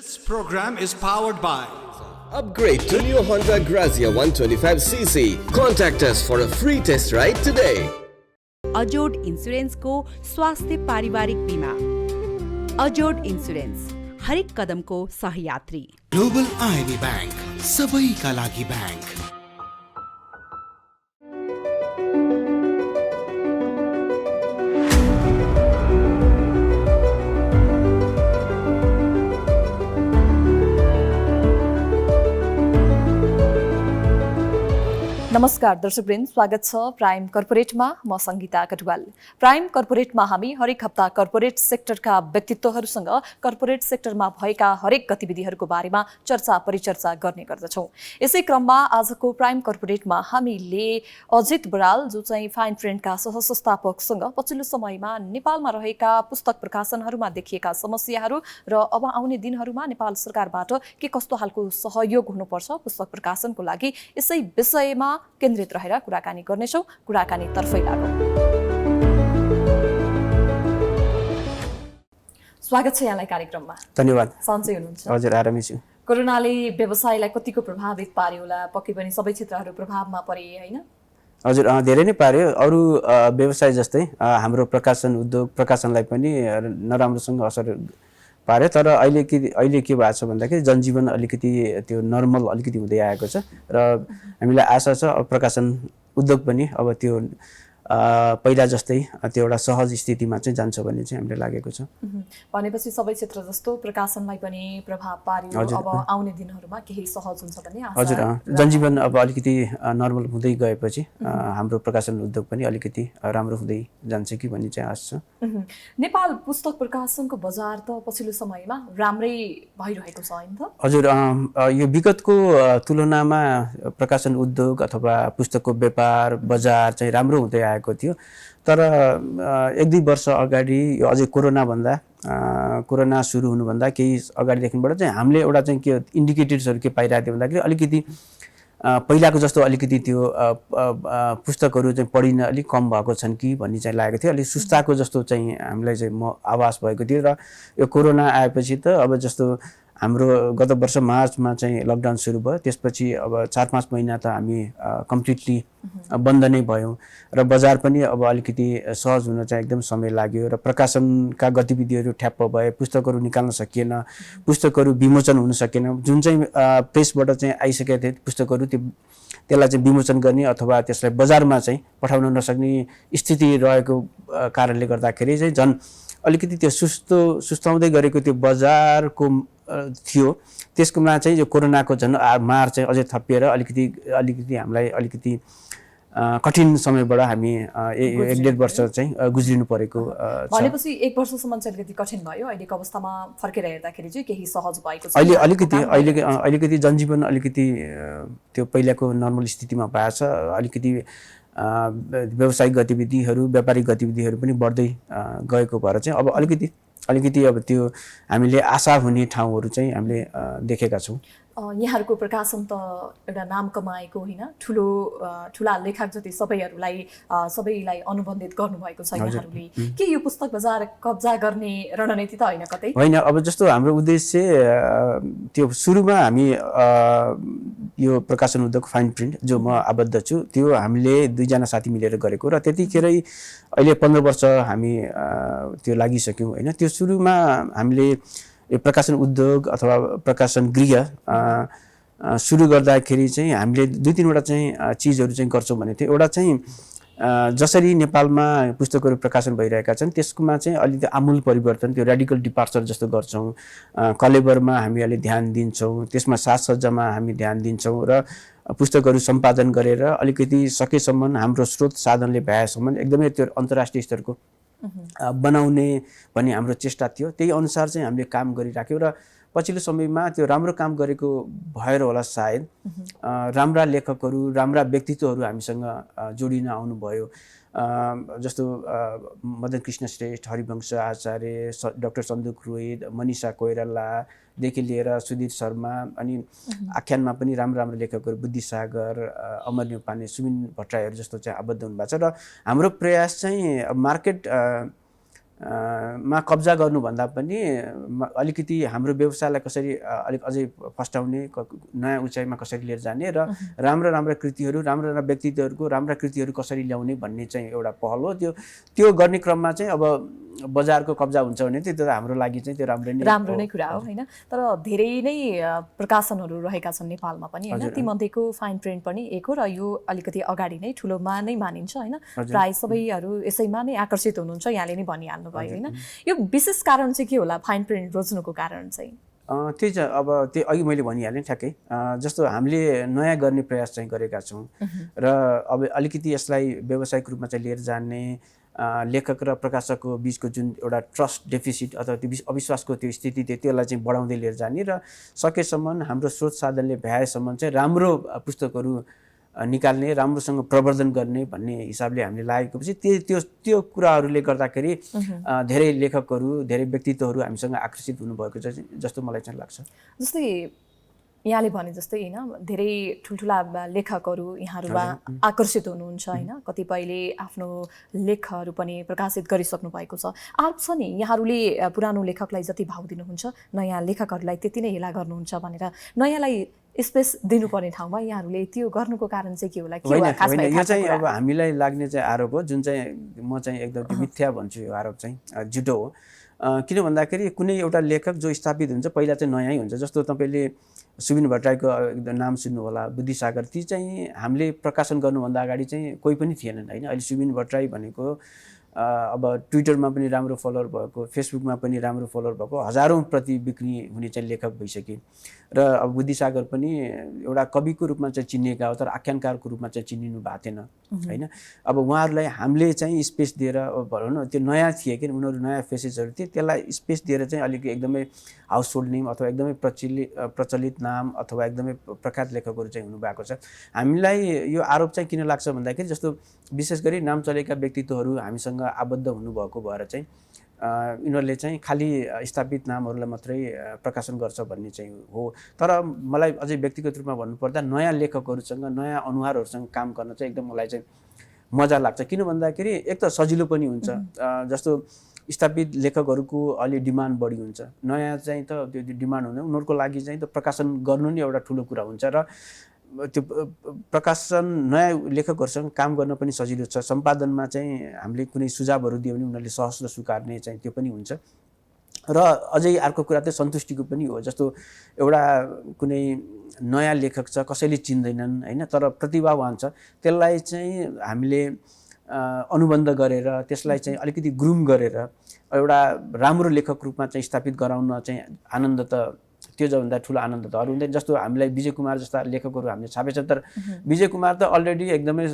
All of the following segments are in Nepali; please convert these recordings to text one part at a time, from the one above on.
This program is powered by Upgrade to new Honda Grazia 125cc. Contact us for a free test ride today. अजोड इन्स्योरेन्सको स्वास्थ्य पारिवारिक बीमा। अजोड इन्स्योरेन्स हरेक कदमको सहयात्री। Global IB Bank, सबैका लागि बैंक। नमस्कार दर्शकवृन्द, स्वागत छ प्राइम कर्पोरेटमा। म संगीता कटुवाल। प्राइम कर्पोरेटमा हामी हरेक हप्ता कर्पोरेट सेक्टरका व्यक्तित्वहरूसँग कर्पोरेट सेक्टरमा भएका हरेक गतिविधिहरूको बारेमा चर्चा परिचर्चा गर्ने गर्दछौँ। यसै क्रममा आजको प्राइम कर्पोरेटमा हामीले अजित बराल, जो चाहिँ फाइन प्रिन्टका सहसंस्थापकसँग पछिल्लो समयमा नेपालमा रहेका पुस्तक प्रकाशनहरूमा देखिएका समस्याहरू र अब आउने दिनहरूमा नेपाल सरकारबाट के कस्तो खालको सहयोग हुनुपर्छ पुस्तक प्रकाशनको लागि, यसै विषयमा केन्द्रित रहेर कुराकानी गर्नेछौँ। कुराकानी तर्फै लागौँ। स्वागत छ यहाँलाई कार्यक्रममा। धन्यवाद। सन्चै हुनुहुन्छ? हजुर, आरामै छु। कोरोनाले व्यवसायलाई कतिको प्रभावित पार्यो होला? पक्कै पनि सबै क्षेत्रहरू प्रभावमा परे, हैन? हजुर, धेरै नै पार्यो। अरू व्यवसाय जस्तै हाम्रो प्रकाशन उद्योग प्रकाशनलाई पनि नराम्रोसँग असर पार्यो। तर अहिले के भएको छ भन्दाखेरि जनजीवन अलिकति त्यो नर्मल अलिकति हुँदै आएको छ र हामीलाई आशा छ प्रकाशन उद्योग पनि अब त्यो पहिला जस्तै त्यो एउटा सहज स्थितिमा चाहिँ जान्छ भन्ने चाहिँ हामीलाई लागेको छ। भनेपछि सबै क्षेत्र जस्तो प्रकाशनलाई पनि प्रभाव पार्यो। अब आउने दिनहरूमा केही सहज हुन्छ भन्ने आशा। हजुर, जनजीवन अब अलिकति नर्मल हुँदै गएपछि हाम्रो प्रकाशन उद्योग पनि अलिकति राम्रो हुँदै जान्छ कि भन्ने चाहिँ आशा छ। नेपाल पुस्तक प्रकाशनको बजार त पछिल्लो समयमा राम्रै भइरहेको छ, हैन त? हजुर, यो विगतको तुलनामा प्रकाशन उद्योग अथवा पुस्तकको व्यापार बजार चाहिँ राम्रो हुँदै आएको थियो। तर 1-2 वर्ष अगाडि यो अझै कोरोना सुरु हुनुभन्दा केही अगाडिदेखिबाट चाहिँ हामीले एउटा चाहिँ के इन्डिकेटर्सहरू के पाइरहेको थियो भन्दाखेरि अलिकति पहिलाको जस्तो अलिकति त्यो पुस्तकहरू चाहिँ पढिन अलिक कम भएको छन् कि भन्ने चाहिँ लागेको थियो। अलिक सुस्ताको जस्तो चाहिँ हामीलाई चाहिँ आभास भएको थियो। र यो कोरोना आएपछि त अब जस्तो हाम्रो गत वर्ष मार्चमा चाहिँ लकडाउन सुरु भयो। त्यसपछि अब 4-5 महिना त हामी कम्प्लिटली बन्द नै भयौँ र बजार पनि अब अलिकति सहज हुन चाहिँ एकदम समय लाग्यो र प्रकाशनका गतिविधिहरू ठ्याप्प भए, पुस्तकहरू निकाल्न सकिएन, पुस्तकहरू विमोचन हुन सकेन। जुन चाहिँ प्रेसबाट चाहिँ आइसकेका थिए पुस्तकहरू त्यसलाई चाहिँ विमोचन गर्ने अथवा त्यसलाई बजारमा चाहिँ पठाउन नसक्ने स्थिति रहेको कारणले गर्दाखेरि चाहिँ झन् अलिकति त्यो सुस्ताउँदै गरेको त्यो बजारको थियो। त्यसकोमा चाहिँ यो कोरोनाको झन् मार चाहिँ अझै थपिएर अलिकति हामीलाई अलिकति कठिन समयबाट हामी 1-1.5 वर्ष चाहिँ गुज्रिनु परेको छ। भनेपछि 1 वर्षसम्म चाहिँ अलिकति कठिन भयो। अहिलेको अवस्थामा फर्केर हेर्दाखेरि चाहिँ केही सहज भएको छ। अलिकति जनजीवन अलिकति त्यो पहिलाको नर्मल स्थितिमा भएको छ। अलिकति व्यावसायिक गतिविधिहरू, व्यापारिक गतिविधिहरू पनि बढ्दै गएको भएर चाहिँ अब अलिकति अब त्यो हामीले आशा हुने ठाउँहरू चाहिँ हामीले देखेका छौँ। यहाँहरूको प्रकाशन त एउटा नाम कमाएको होइन, ठुला लेखक जति सबैलाई अनुबन्धित गर्नुभएको छ यहाँहरूले। के यो पुस्तक बजार कब्जा गर्ने रणनीति त होइन कतै? होइन, अब जस्तो हाम्रो उद्देश्य त्यो सुरुमा हामी यो प्रकाशन उद्योग फाइन प्रिन्ट जो म आबद्ध छु त्यो हामीले 2 जना साथी मिलेर गरेको र त्यतिखेरै अहिले 15 वर्ष हामी त्यो लागिसक्यौँ होइन। त्यो सुरुमा हामीले यो प्रकाशन उद्योग अथवा प्रकाशन गृह सुरु गर्दाखेरि चाहिँ हामीले 2-3 वटा चाहिँ चिजहरू चाहिँ गर्छौँ भने थियो। एउटा चाहिँ जसरी नेपालमा पुस्तकहरू प्रकाशन भइरहेका छन् त्यसकोमा चाहिँ अलिकति आमूल परिवर्तन, त्यो रेडिकल डिपार्चर जस्तो गर्छौँ। कलेबरमा हामी अलि ध्यान दिन्छौँ, त्यसमा साजसज्जामा हामी ध्यान दिन्छौँ र पुस्तकहरू सम्पादन गरेर अलिकति सकेसम्म हाम्रो स्रोत साधनले भएसम्म एकदमै त्यो अन्तर्राष्ट्रिय स्तरको बनाउने भन्ने हाम्रो चेष्टा थियो। त्यही अनुसार चाहिँ हामीले काम गरिराख्यौँ र पछिल्लो समयमा त्यो राम्रो काम गरेको भएर होला सायद राम्रा लेखकहरू, राम्रा व्यक्तित्वहरू हामीसँग जोडिन आउनुभयो। जस्तो मदन कृष्ण श्रेष्ठ, हरिवंश आचार्य, डाक्टर सन्दुक रोहित, मनिषा कोइरालादेखि लिएर सुधीर शर्मा, अनि आख्यानमा पनि राम्रो लेखकहरू बुद्धिसागर, अमर न्यौपाने, सुमिन भट्टराईहरू जस्तो चाहिँ आबद्ध हुनुभएको छ। र हाम्रो प्रयास चाहिँ मार्केट मा कब्जा गर्नुभन्दा पनि अलिकति हाम्रो व्यवसायलाई कसरी अलिक अझै फस्टाउने, नयाँ उचाइमा कसरी लिएर जाने र राम्रा कृतिहरू, राम्रा व्यक्तित्वहरूको राम्रा कृतिहरू कसरी ल्याउने भन्ने चाहिँ एउटा पहल हो। त्यो गर्ने क्रममा चाहिँ अब बजारको कब्जा हुन्छ भने त्यो त हाम्रो लागि चाहिँ त्यो राम्रो नै कुरा हो हैन। तर धेरै नै प्रकाशनहरू रहेका छन् नेपालमा पनि हैन। तीमध्येको फाइन प्रिन्ट पनि एक हो र यो अलिकति अगाडि नै ठुलोमा नै मानिन्छ हैन। प्राय सबैहरू यसैमा नै आकर्षित हुनुहुन्छ, यहाँले नै भनिहाल्नु भयो हैन। यो विशेष कारण चाहिँ के होला फाइन प्रिन्ट रोज्नुको कारण चाहिँ? त्यही चाहिँ अब त्यो अघि मैले भनिहालेँ ठ्याक्कै। जस्तो हामीले नयाँ गर्ने प्रयास चाहिँ गरेका छौँ र अब अलिकति यसलाई व्यावसायिक रूपमा चाहिँ लिएर जाने, लेखक र प्रकाशकको बिचको जुन एउटा ट्रस्ट डेफिसिट अथवा त्यो अविश्वासको त्यो स्थिति त्यसलाई चाहिँ बढाउँदै लिएर जाने र सकेसम्म हाम्रो स्रोत साधनले भ्याएसम्म चाहिँ राम्रो पुस्तकहरू निकाल्ने, राम्रोसँग प्रवर्धन गर्ने भन्ने हिसाबले हामीले लागेको पछि त्यो कुराहरूले गर्दाखेरि धेरै लेखकहरू, धेरै व्यक्तित्वहरू हामीसँग आकर्षित हुनुभएको जस्तो मलाई चाहिँ लाग्छ। जस्तै यहाँले भने जस्तै हैन, धेरै ठुल्ठुला लेखकहरू यहाँहरूमा आकर्षित हुनुहुन्छ हैन। कतिपयले आफ्नो लेखहरू पनि प्रकाशित गरिसक्नु भएको छ। आरोप छ नि यहाँहरूले पुरानो लेखकलाई जति भाव दिनुहुन्छ, नयाँ लेखकहरूलाई त्यति नै हेला गर्नुहुन्छ भनेर नयाँलाई स्पेस दिनुपर्ने ठाउँमा यहाँहरूले त्यो गर्नुको कारण चाहिँ के होला? यो चाहिँ अब हामीलाई लाग्ने चाहिँ आरोप हो, जुन चाहिँ म चाहिँ एकदम मिथ्या भन्छु। यो आरोप चाहिँ झुटो हो। किन भन्दाखेरि कुनै एउटा लेखक जो स्थापित हुन्छ पहिला चाहिँ नयाँ हुन्छ। जस्तो तपाईँले सुबिन भट्टराईको एकदम नाम सुन्नु होला, बुद्धिसागर, ती चाहिँ हामीले प्रकाशन गर्नुभन्दा अगाडि चाहिँ कोही पनि थिएनन् हैन। अहिले सुबिन भट्टराई भनेको अब ट्विटरमा पनि राम्रो फलोअर भएको, फेसबुकमा पनि राम्रो फलोअर भएको, हजारौं प्रति बिक्री हुने चाहिँ लेखक भइसके र अब बुद्धिसागर पनि एउटा कविको रूपमा चाहिँ चिनिएका हो, तर आख्यानकारको रूपमा चाहिँ चिनिनु भएको थिएन हैन। अब उहाँहरूलाई हामीले चाहिँ स्पेस दिएर भनौँ न, त्यो नयाँ थिए कि उनीहरू नयाँ फेसेसहरू थिए, त्यसलाई स्पेस दिएर चाहिँ अलिक एकदमै हाउसहोल्ड नेम अथवा एकदमै प्रचलित नाम अथवा एकदमै प्रख्यात लेखकहरू चाहिँ हुनुभएको छ। हामीलाई यो आरोप चाहिँ किन लाग्छ भन्दाखेरि जस्तो विशेष गरी नाम चलेका व्यक्तित्वहरू हामीसँग आबद्ध हुनुभएको भएर चाहिँ यिनीहरूले चाहिँ खालि स्थापित नामहरूलाई मात्रै प्रकाशन गर्छ भन्ने चाहिँ हो। तर मलाई अझै व्यक्तिगत रूपमा भन्नुपर्दा नयाँ लेखकहरूसँग, नयाँ अनुहारहरूसँग काम गर्न चाहिँ एकदम मलाई चाहिँ मजा लाग्छ। किन भन्दाखेरि एक त सजिलो पनि हुन्छ। जस्तो स्थापित लेखकहरूको अलि डिमान्ड बढी हुन्छ, नयाँ चाहिँ त त्यो डिमान्ड हुँदैन, उनीहरूको लागि चाहिँ त प्रकाशन गर्नु नै एउटा ठुलो कुरा हुन्छ र त्यो प्रकाशन नयाँ लेखकहरूसँग काम गर्न पनि सजिलो छ। सम्पादनमा चाहिँ हामीले कुनै सुझावहरू दियो भने उनीहरूले सहज र स्वीकार्ने चाहिँ त्यो पनि हुन्छ। र अझै अर्को कुरा चाहिँ सन्तुष्टिको पनि हो। जस्तो एउटा कुनै नयाँ लेखक छ, कसैले चिन्दैनन् हैन, तर प्रतिभावान छ, त्यसलाई चाहिँ हामीले अनुबन्ध गरेर त्यसलाई चाहिँ अलिकति ग्रुम गरेर एउटा राम्रो लेखक रूपमा चाहिँ स्थापित गराउन चाहिँ आनन्द त त्यो भन्दा ठुलो आनन्द त अरू हुँदैन। जस्तो हामीलाई विजय कुमार जस्ता लेखकहरू हामीले छापेछ, तर विजय कुमार त अलरेडी एकदमै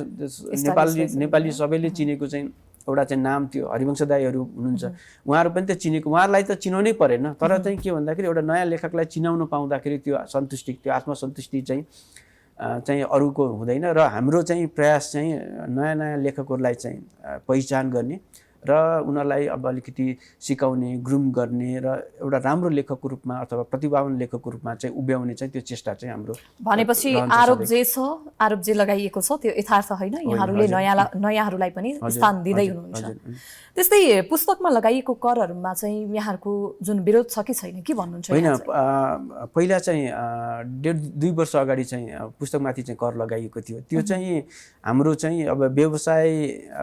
नेपाली सबैले चिनेको चाहिँ एउटा चाहिँ नाम थियो, हरिवंश दाईहरू हुनुहुन्छ, उहाँहरू पनि त चिनेको, उहाँहरूलाई त चिनाउनै परेन। तर चाहिँ के भन्दाखेरि एउटा नयाँ लेखकलाई चिनाउन पाउँदाखेरि त्यो सन्तुष्टि, त्यो आत्मसन्तुष्टि चाहिँ अरूको हुँदैन। र हाम्रो चाहिँ प्रयास चाहिँ नयाँ लेखकहरूलाई चाहिँ पहिचान गर्ने र उनीहरूलाई अब अलिकति सिकाउने, ग्रुम गर्ने र एउटा राम्रो लेखकको रूपमा अथवा प्रतिभावान लेखकको रूपमा चाहिँ उभ्याउने चाहिँ त्यो चेष्टा चाहिँ हाम्रो। भनेपछि आरोप जे छ, आरोप जे लगाइएको छ त्यो यथार्थ होइन, यहाँहरूले नयाँहरूलाई पनि स्थान दिँदै हुनुहुन्छ। त्यस्तै पुस्तकमा लगाइएको करहरूमा चाहिँ यहाँहरूको जुन विरोध छ कि छैन, के भन्नुहुन्छ? होइन, पहिला चाहिँ 1.5-2 वर्ष अगाडि चाहिँ पुस्तकमाथि चाहिँ कर लगाइएको थियो। त्यो चाहिँ हाम्रो चाहिँ अब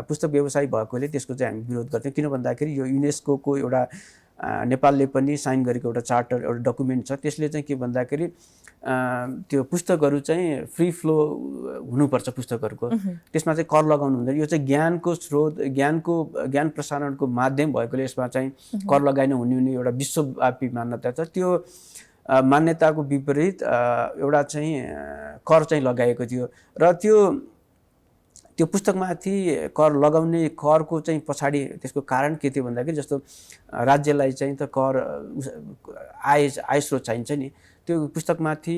पुस्तक व्यवसाय भएकोले त्यसको चाहिँ हामी विरोध गर्थ्यौँ। किन भन्दाखेरि यो युनेस्को एउटा नेपालले पनि साइन गरेको एउटा चार्टर, एउटा डकुमेन्ट छ। त्यसले चाहिँ के भन्दाखेरि त्यो पुस्तकहरू चाहिँ फ्री फ्लो हुनुपर्छ पुस्तकहरूको, त्यसमा चाहिँ कर लगाउनु हुँदैन। यो चाहिँ ज्ञानको स्रोत, ज्ञान प्रसारणको माध्यम भएकोले यसमा चाहिँ कर लगाइन हुने एउटा विश्वव्यापी मान्यता छ। त्यो मान्यताको विपरीत एउटा चाहिँ कर चाहिँ लगाएको थियो र त्यो पुस्तकमाथि कर लगाउने करको चाहिँ पछाडि त्यसको कारण के थियो भन्दाखेरि जस्तो राज्यलाई चाहिँ त कर आय स्रोत चाहिन्छ नि, त्यो पुस्तकमाथि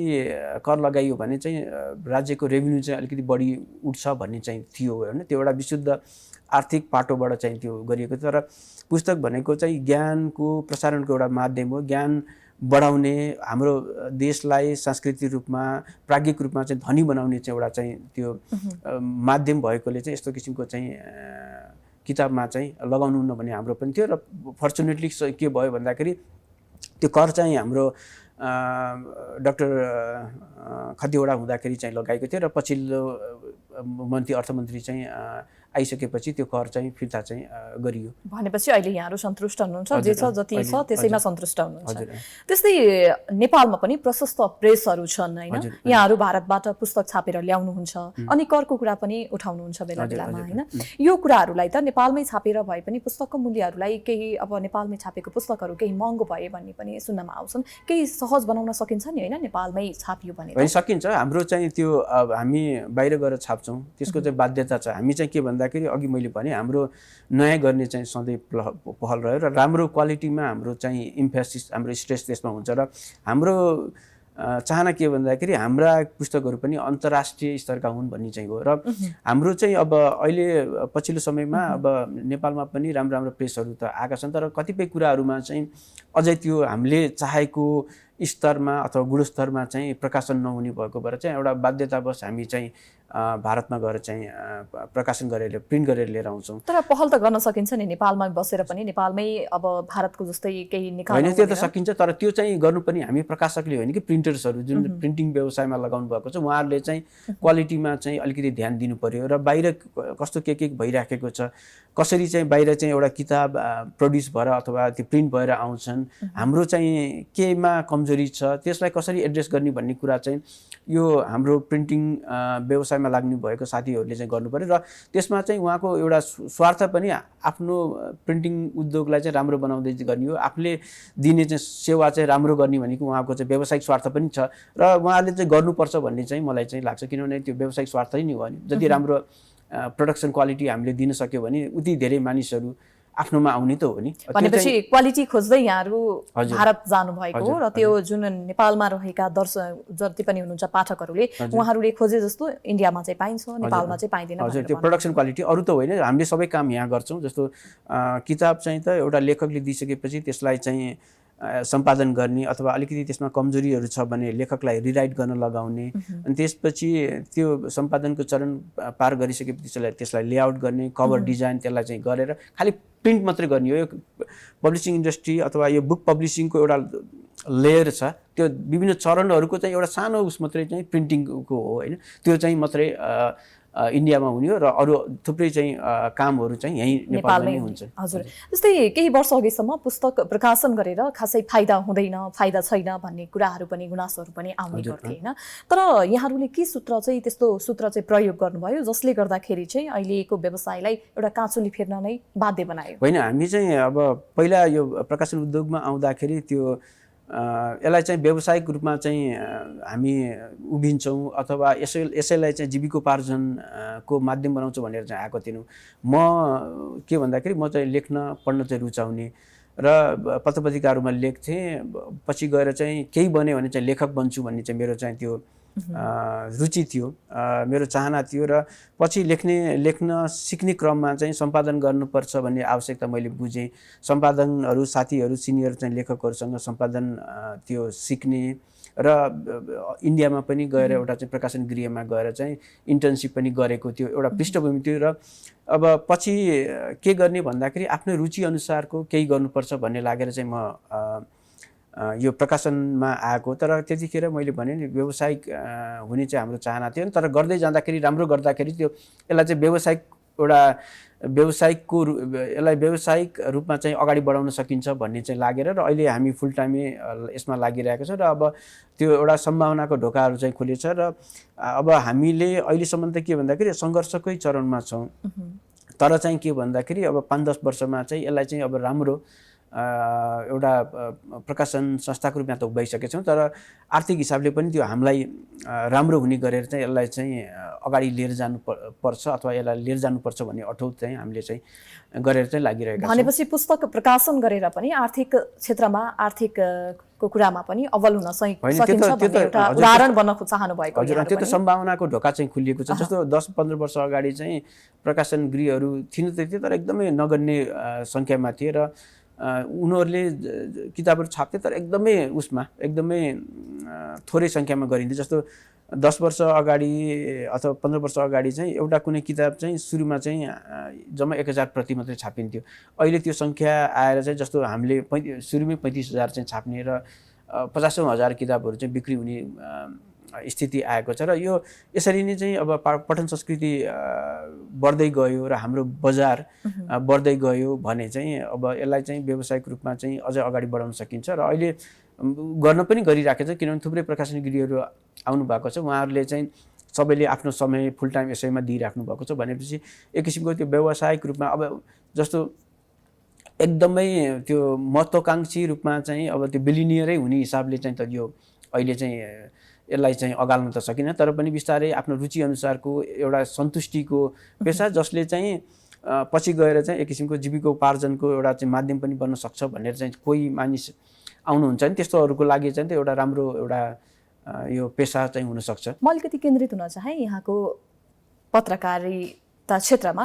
कर लगाइयो भने चाहिँ राज्यको रेभिन्यू चाहिँ अलिकति बढी उठ्छ भन्ने चाहिँ थियो हैन। त्यो एउटा विशुद्ध आर्थिक पाटोबाट चाहिँ त्यो गरिएको थियो। तर पुस्तक भनेको चाहिँ ज्ञानको प्रसारणको एउटा माध्यम हो, ज्ञान बढाउने, हाम्रो देशलाई सांस्कृतिक रूपमा, प्राज्ञिक रूपमा चाहिँ धनी बनाउने चाहिँ एउटा चाहिँ त्यो माध्यम भएकोले चाहिँ यस्तो किसिमको चाहिँ किताबमा चाहिँ लगाउनुहुन्न भन्ने हाम्रो पनि थियो र फर्चुनेटली के भयो भन्दाखेरि त्यो कर चाहिँ हाम्रो डाक्टर खतिवडा हुँदाखेरि चाहिँ लगाएको थियो र पछिल्लो अर्थमन्त्री चाहिँ आइसकेपछि त्यो कर चाहिँ फिर्ता चाहिँ गरियो। भनेपछि अहिले यहाँहरू सन्तुष्ट हुनुहुन्छ, जे छ जति छ त्यसैमा सन्तुष्ट हुनुहुन्छ। त्यस्तै नेपालमा पनि प्रशस्त प्रेसहरू छन् हैन, यहाँहरू भारतबाट पुस्तक छापेर ल्याउनुहुन्छ अनि करको कुरा पनि उठाउनुहुन्छ बेला बेलामा हैन। यो कुराहरूलाई त नेपालमै छापेर भए पनि पुस्तकको मूल्यहरूलाई केही अब नेपालमै छापेको पुस्तकहरू केही महँगो भए भन्ने पनि सुन्नमा आउँछन्, केही सहज बनाउन सकिन्छ नि हैन नेपालमै छापियो भने? सकिन्छ। हाम्रो चाहिँ त्यो हामी बाहिर गएर छाप्छौँ त्यसको चाहिँ बाध्यता छ। हामी चाहिँ के भन्दाखेरि अघि मैले भने हाम्रो नयाँ गर्ने चाहिँ सधैँ पहल रह्यो र राम्रो क्वालिटीमा हाम्रो चाहिँ इम्फेसिस हाम्रो स्ट्रेस त्यसमा हुन्छ र हाम्रो चाहना के भन्दाखेरि हाम्रा पुस्तकहरू पनि अन्तर्राष्ट्रिय स्तरका हुन् भन्ने चाहिँ हो। र हाम्रो चाहिँ अब अहिले पछिल्लो समयमा अब नेपालमा पनि राम्रो प्रेसहरू त आएका छन्, तर कतिपय कुराहरूमा चाहिँ अझै त्यो हामीले चाहेको स्तरमा अथवा गुणस्तरमा चाहिँ प्रकाशन नहुने भएको भएर चाहिँ एउटा बाध्यतावश हामी चाहिँ भारतमा गएर चाहिँ प्रकाशन गरेर प्रिन्ट गरेर लिएर आउँछौँ। तर पहल त गर्न सकिन्छ नि नेपालमा बसेर पनि, नेपालमै अब भारतको जस्तै केही निकाल्नु होइन, त्यो त सकिन्छ। तर त्यो चाहिँ गर्नु पनि हामी प्रकाशकले होइन कि प्रिन्टर्सहरू जुन प्रिन्टिङ व्यवसायमा लगाउनु भएको छ उहाँहरूले चाहिँ क्वालिटीमा चाहिँ अलिकति ध्यान दिनु पर्यो र बाहिर कस्तो के भइराखेको छ, कसरी चाहिँ बाहिर चाहिँ एउटा किताब प्रड्युस भएर अथवा त्यो प्रिन्ट भएर आउँछन्, हाम्रो चाहिँ केमा कमजोरी छ त्यसलाई कसरी एड्रेस गर्ने भन्ने कुरा चाहिँ यो हाम्रो प्रिन्टिङ व्यवसायमा लाग्नु भएको साथीहरूले चाहिँ गर्नु पर्यो। र त्यसमा चाहिँ उहाँको एउटा स्वार्थ पनि आफ्नो प्रिन्टिङ उद्योगलाई चाहिँ राम्रो बनाउँदै गर्ने हो, आफूले दिने चाहिँ सेवा चाहिँ राम्रो गर्ने भनेको उहाँको चाहिँ व्यावसायिक स्वार्थ पनि छ र उहाँहरूले चाहिँ गर्नुपर्छ भन्ने चाहिँ मलाई चाहिँ लाग्छ। किनभने त्यो व्यावसायिक स्वार्थै नै हो नि, जति राम्रो प्रोडक्सन क्वालिटी हामीले दिन सक्यो भने उति धेरै मानिसहरू आफ्नोमा आउने त हो नि। भनेपछि क्वालिटी खोज्दै यहाँहरू भारत जानुभएको हो र त्यो जुन नेपालमा रहेका दर्शक जति पनि हुनुहुन्छ पाठकहरूले उहाँहरूले खोजे जस्तो इन्डियामा चाहिँ पाइन्छ, नेपालमा चाहिँ पाइँदैन। हजुर, त्यो प्रोडक्सन क्वालिटी अरू त होइन, हामीले सबै काम यहाँ गर्छौँ। जस्तो किताब चाहिँ त एउटा लेखकले दिइसकेपछि त्यसलाई चाहिँ सम्पादन गर्ने अथवा अलिकति त्यसमा कमजोरीहरू छ भने लेखकलाई रिराइट गर्न लगाउने, अनि त्यसपछि त्यो सम्पादनको चरण पार गरिसकेपछि त्यसलाई लेआउट गर्ने, कभर डिजाइन त्यसलाई चाहिँ गरेर खालि प्रिन्ट मात्रै गर्ने हो। यो पब्लिसिङ इन्डस्ट्री अथवा यो बुक पब्लिसिङको एउटा लेयर छ, त्यो विभिन्न चरणहरूको चाहिँ एउटा सानो उस मात्रै चाहिँ प्रिन्टिङको हो होइन, त्यो चाहिँ मात्रै इन्डियामा हुने हो र अरू थुप्रै चाहिँ कामहरू चाहिँ यहीँ नेपालमै हुन्छ। हजुर, जस्तै केही वर्ष अघिसम्म पुस्तक प्रकाशन गरेर खासै फाइदा हुँदैन, फाइदा छैन भन्ने कुराहरू पनि गुनासोहरू पनि आउने गर्थे होइन। तर यहाँहरूले के त्यस्तो सूत्र चाहिँ प्रयोग गर्नुभयो जसले गर्दाखेरि चाहिँ अहिलेको व्यवसायलाई एउटा काँचुली फेर्न नै बाध्य बनायो? होइन, हामी चाहिँ अब पहिला यो प्रकाशन उद्योगमा आउँदाखेरि त्यो यसलाई चाहिँ व्यावसायिक रूपमा चाहिँ हामी उभिन्छौँ अथवा यसैलाई चाहिँ जीविकोपार्जनको माध्यम बनाउँछौँ भनेर चाहिँ आएको थिएनौँ। म के भन्दाखेरि म चाहिँ लेख्न पढ्न चाहिँ रुचाउने र पत्रपत्रिकाहरूमा लेख्थेँ, पछि गएर चाहिँ केही बन्यो भने चाहिँ लेखक बन्छु भन्ने चाहिँ मेरो चाहिँ त्यो रुचि थियो, मेरो चाहना थियो। र पछि लेख्न सिक्ने क्रममा चाहिँ सम्पादन गर्नुपर्छ भन्ने आवश्यकता मैले बुझेँ। सम्पादनहरू साथीहरू सिनियर चाहिँ लेखकहरूसँग सम्पादन त्यो सिक्ने र इन्डियामा पनि गएर एउटा चाहिँ प्रकाशन गृहमा गएर चाहिँ इन्टर्नसिप पनि गरेको थियो, एउटा पृष्ठभूमि थियो। र अब पछि के गर्ने भन्दाखेरि आफ्नो रुचि अनुसारको केही गर्नुपर्छ भन्ने लागेर चाहिँ म यो प्रकाशनमा आएको। तर त्यतिखेर मैले भने नि व्यावसायिक हुने चाहिँ हाम्रो चाहना थियो, तर गर्दै जाँदाखेरि राम्रो गर्दाखेरि यसलाई चाहिँ यसलाई व्यावसायिक रूपमा चाहिँ अगाडि बढाउन सकिन्छ भन्ने चाहिँ लागेर र अहिले हामी फुल टाइमै यसमा लागिरहेको छ र अब त्यो एउटा सम्भावनाको ढोकाहरू चाहिँ खुलेछ। र अब हामीले अहिलेसम्म त के भन्दाखेरि सङ्घर्षकै चरणमा छौँ, तर चाहिँ के भन्दाखेरि अब 5-10 वर्षमा चाहिँ यसलाई चाहिँ अब राम्रो एउटा प्रकाशन संस्थाको रूपमा त उभ्याइसकेका छौँ, तर आर्थिक हिसाबले पनि त्यो हामीलाई राम्रो हुने गरेर चाहिँ यसलाई चाहिँ अगाडि लिएर जानुपर्छ अथवा यसलाई लिएर जानुपर्छ भन्ने अठोट चाहिँ हामीले चाहिँ गरेर चाहिँ लागिरहेका छौँ। भनेपछि पुस्तक प्रकाशन गरेर पनि आर्थिक क्षेत्रमा आर्थिकको कुरामा पनि अव्वल हुन सकिन्छ भन्ने एउटा उदाहरण बन्न चाहनु भएको? हजुर, त्यो त सम्भावनाको ढोका चाहिँ खुलिएको छ। जस्तो 10-15 वर्ष अगाडि चाहिँ प्रकाशन गृहहरू थिएन त थियो, तर एकदमै नगन्य सङ्ख्यामा थिए र उनीहरूले किताबहरू छाप्थे, तर एकदमै थोरै सङ्ख्यामा गरिन्थ्यो। जस्तो 10 वर्ष अगाडि अथवा 15 वर्ष अगाडि चाहिँ एउटा कुनै किताब चाहिँ सुरुमा चाहिँ जम्मा 1000 प्रति मात्रै छापिन्थ्यो। अहिले त्यो सङ्ख्या आएर चाहिँ जस्तो हामीले सुरुमै 35,000 चाहिँ छाप्ने र 50,000 किताबहरू चाहिँ बिक्री हुने स्थिति आएको छ। र यो यसरी नै चाहिँ अब पठन संस्कृति बढ्दै गयो र हाम्रो बजार बढ्दै गयो भने चाहिँ अब यसलाई चाहिँ व्यावसायिक रूपमा चाहिँ अझ अगाडि बढाउन सकिन्छ र अहिले गर्न पनि गरिराखेको छ, किनभने थुप्रै प्रकाशन गृहहरू आउनु भएको छ। उहाँहरूले चाहिँ सबैले आफ्नो समय फुल टाइम यसैमा दिइराख्नु भएको छ भनेपछि एक किसिमको त्यो व्यावसायिक रूपमा अब जस्तो एकदमै त्यो महत्त्वाकांक्षी रूपमा चाहिँ अब त्यो बिलिनियरै हुने हिसाबले चाहिँ त यो अहिले चाहिँ यसलाई चाहिँ अगाल्न त सकिन, तर पनि बिस्तारै आफ्नो रुचि अनुसारको एउटा सन्तुष्टिको पेसा जसले चाहिँ पछि गएर चाहिँ एक किसिमको जीविकोपार्जनको एउटा चाहिँ माध्यम पनि बन्न सक्छ भनेर चाहिँ कोही मानिस आउनुहुन्छ नि, त्यस्तोहरूको लागि चाहिँ त एउटा राम्रो एउटा यो पेसा चाहिँ हुनसक्छ। म अलिकति केन्द्रित हुन चाहे यहाँको पत्रकारिता क्षेत्रमा,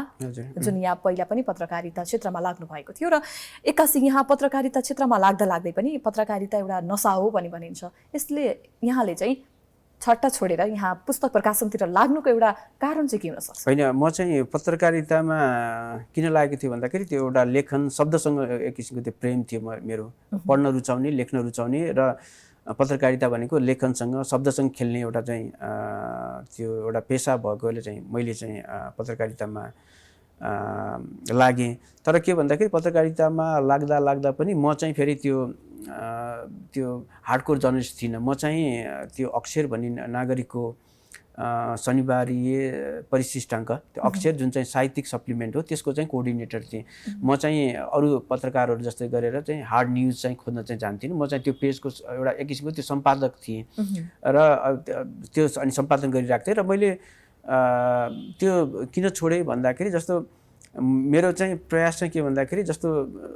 जुन यहाँ पहिला पनि पत्रकारिता क्षेत्रमा लाग्नु भएको थियो र एक्कासी यहाँ पत्रकारिता क्षेत्रमा लाग्दै पनि पत्रकारिता एउटा नसा हो पनि भनिन्छ। यसले यहाँले चाहिँ छट्टा छोडेर यहाँ पुस्तक प्रकाशनतिर लाग्नुको एउटा कारण चाहिँ के हुन सक्छ? होइन, म चाहिँ पत्रकारितामा किन लागेको थियो भन्दाखेरि त्यो एउटा लेखन शब्दसँग एक किसिमको त्यो प्रेम थियो मेरो, पढ्न रुचाउने, लेख्न रुचाउने र पत्रकारिता भनेको लेखनसँग शब्दसँग खेल्ने एउटा चाहिँ त्यो एउटा पेसा भएकोले चाहिँ मैले चाहिँ पत्रकारितामा लागेँ। तर के भन्दाखेरि पत्रकारितामा लाग्दा पनि म चाहिँ फेरि त्यो हार्डकोर जर्नलिस्ट थिइनँ। म चाहिँ त्यो अक्षर भन्ने नागरिकको शनिबारीय परिशिष्टाङ्क, त्यो अक्षर जुन चाहिँ साहित्यिक सप्लिमेन्ट हो त्यसको चाहिँ कोअर्डिनेटर थिएँ। म चाहिँ अरू पत्रकारहरू जस्तै गरेर चाहिँ हार्ड न्युज चाहिँ खोज्न चाहिँ जान्थिनँ। म चाहिँ त्यो पेजको एउटा एक किसिमको त्यो सम्पादक थिएँ र त्यो अनि सम्पादन गरिरहेको थिएँ। र मैले त्यो किन छोडेँ भन्दाखेरि जस्तो मेरो चाहिँ प्रयास चाहिँ के भन्दाखेरि जस्तो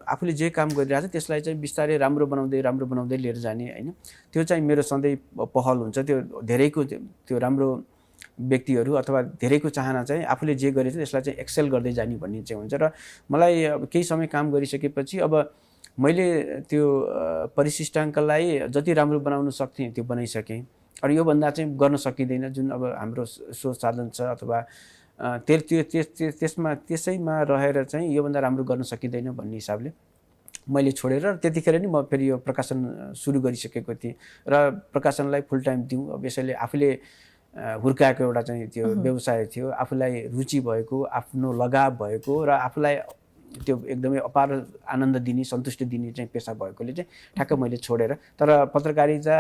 आफूले जे काम गरिरहेको छ त्यसलाई चाहिँ बिस्तारै राम्रो बनाउँदै लिएर जाने होइन, त्यो चाहिँ मेरो सधैँ पहल हुन्छ। त्यो धेरैको त्यो राम्रो व्यक्तिहरू अथवा धेरैको चाहना चाहिँ आफूले जे गरेछ त्यसलाई चाहिँ एक्सेल गर्दै जाने भन्ने चाहिँ हुन्छ। र मलाई अब केही समय काम गरिसकेपछि अब मैले त्यो परिशिष्टाङ्कलाई जति राम्रो बनाउन सक्थेँ त्यो बनाइसकेँ। र योभन्दा चाहिँ गर्न सकिँदैन, जुन अब हाम्रो स्रोत साधन छ अथवा त्यसैमा रहेर चाहिँ योभन्दा राम्रो गर्न सकिँदैन भन्ने हिसाबले मैले छोडेर त्यतिखेर नि म फेरि यो प्रकाशन सुरु गरिसकेको थिएँ र प्रकाशनलाई फुल टाइम दिउँ। अब यसैले आफूले हुर्काएको एउटा चाहिँ त्यो व्यवसाय थियो, आफूलाई रुचि भएको, आफ्नो लगाव भएको र आफूलाई त्यो एकदमै अपार आनन्द दिने, सन्तुष्टि दिने चाहिँ पेसा भएकोले चाहिँ ठ्याक्क मैले छोडेर, तर पत्रकारिता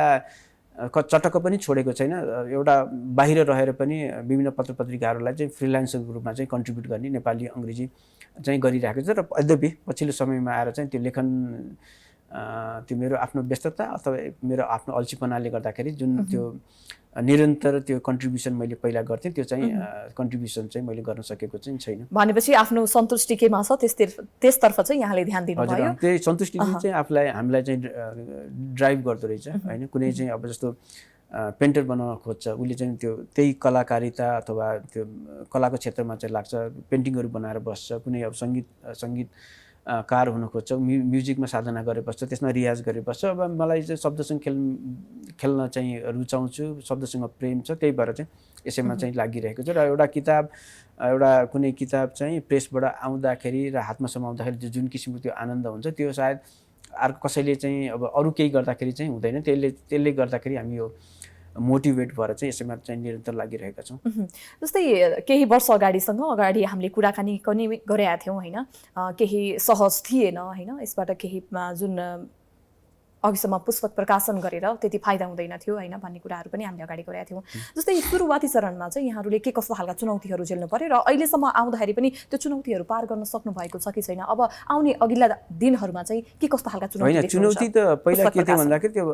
चटक्क पनि छोडेको छैन। एउटा बाहिर रहेर पनि विभिन्न पत्र पत्रिकाहरूलाई चाहिँ फ्रिलान्सरको रूपमा चाहिँ कन्ट्रिब्युट गर्ने नेपाली अङ्ग्रेजी चाहिँ गरिरहेको छ। र यद्यपि पछिल्लो समयमा आएर चाहिँ त्यो लेखन त्यो मेरो आफ्नो व्यस्तता अथवा मेरो आफ्नो अल्छीपनाले गर्दाखेरि जुन त्यो निरन्तर त्यो कन्ट्रिब्युसन मैले पहिला गर्थेँ त्यो चाहिँ कन्ट्रिब्युसन चाहिँ मैले गर्न सकेको चाहिँ छैन। भनेपछि आफ्नो सन्तुष्टि केमा छ त्यसतर्फ चाहिँ यहाँले ध्यान दिनुभयो। त्यही सन्तुष्टिले चाहिँ हामीलाई चाहिँ ड्राइभ गर्दो रहेछ होइन। कुनै चाहिँ अब जस्तो पेन्टर बनाउन खोज्छ उसले चाहिँ त्यो त्यही कलाकारिता अथवा त्यो कलाको क्षेत्रमा चाहिँ लाग्छ, पेन्टिङहरू बनाएर बस्छ। कुनै अब सङ्गीत कार हुन खोज्छ, म्युजिकमा साधना गरेर बस्छ, त्यसमा रियाज गरेर बस्छ। अब मलाई चाहिँ शब्दसँग खेल्न चाहिँ रुचाउँछु, शब्दसँग प्रेम छ, त्यही भएर चाहिँ यसैमा चाहिँ लागिरहेको छ। र एउटा कुनै किताब चाहिँ प्रेसबाट आउँदाखेरि र हातमा समाउँदाखेरि जुन किसिमको त्यो आनन्द हुन्छ त्यो सायद अर्को कसैले चाहिँ अब अरू केही गर्दाखेरि चाहिँ हुँदैन। त्यसले गर्दाखेरि हामी यो मोटिभेट भएर चाहिँ यसैमा चाहिँ निरन्तर लागिरहेका छौँ। जस्तै केही वर्ष अगाडि हामीले कुराकानी गरेका थियौँ होइन, केही सहज थिएन होइन, यसबाट केही जुन अघिसम्म पुस्तक प्रकाशन गरेर त्यति फाइदा हुँदैन थियो होइन भन्ने कुराहरू पनि हामीले अगाडि गरेका थियौँ। जस्तै सुरुवाती चरणमा चाहिँ यहाँहरूले के कस्तो खालका चुनौतीहरू झेल्नु पर्यो र अहिलेसम्म आउँदाखेरि पनि त्यो चुनौतीहरू पार गर्न सक्नु भएको छ कि छैन? अब आउने अघिल्ला दिनहरूमा चाहिँ के कस्तो खालका चुनौती? चुनौती त पहिला के थियो भन्दाखेरि त्यो